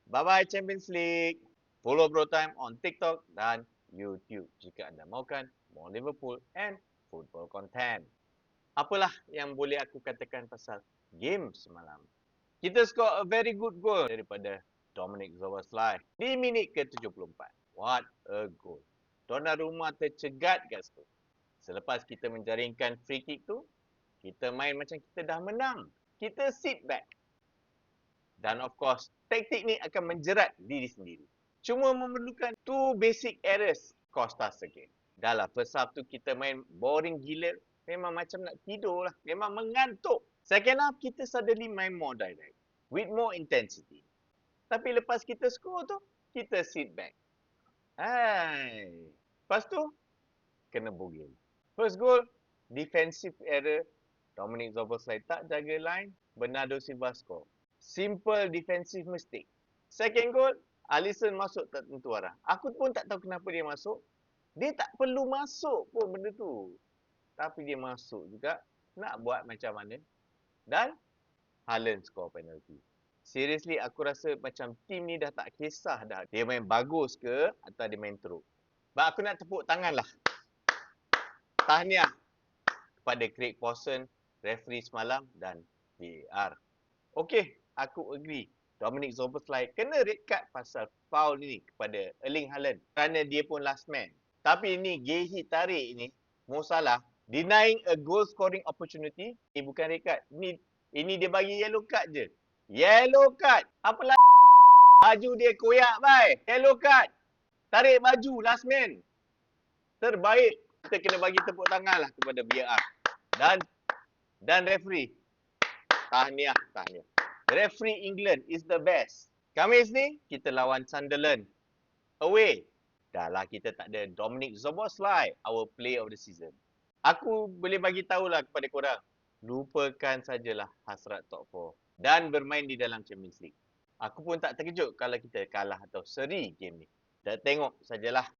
Bye-bye Champions League. Follow Bro Time on TikTok dan YouTube jika anda mahukan more Liverpool and football content. Apalah yang boleh aku katakan pasal game semalam. Kita score a very good goal daripada Dominic Szoboszlai di minit ke-74. What a goal. Donnarumma tercegat kat situ. Selepas kita menjaringkan free kick tu, kita main macam kita dah menang. Kita sit back. Dan of course, taktik ni akan menjerat diri sendiri. Cuma memerlukan two basic errors cost us again. Dah lah, first half tu kita main boring gila. Memang macam nak tidur lah. Memang mengantuk. Second half, kita suddenly main more direct. With more intensity. Tapi lepas kita score tu, kita sit back. Hai. Lepas tu, kena bogey. First goal, defensive error. Dominic Szoboszlai tak jaga line. Bernardo Silva score. Simple defensive mistake. Second goal, Alisson masuk tak tentu arah. Aku pun tak tahu kenapa dia masuk. Dia tak perlu masuk pun benda tu. Tapi dia masuk juga. Nak buat macam mana. Dan Haaland score penalty. Seriously, aku rasa macam tim ni dah tak kisah dah. Dia main bagus ke atau dia main teruk. Aku nak tepuk tangan lah. Tahniah kepada Craig Pawson, referee semalam dan VAR. Okey, aku agree. Dominic Szoboszlai kena red card pasal foul ni kepada Erling Haaland kerana dia pun last man. Tapi ni Gehi tarik ni, Mo Salah denying a goal scoring opportunity, bukan red card. Ini dia bagi yellow card je. Yellow card. Apalah baju dia koyak bai. Yellow card. Tarik baju last man. Terbaik. Kita kena bagi tepuk tangan lah kepada VAR. Dan referee. Tahniah. Referee England is the best. Khamis ni, kita lawan Sunderland. Away. Dah lah kita tak ada Dominic Szoboszlai, our player of the season. Aku boleh bagi tahulah kepada korang. Lupakan sajalah hasrat top 4 dan bermain di dalam Champions League. Aku pun tak terkejut kalau kita kalah atau seri game ni. Dah tengok sajalah.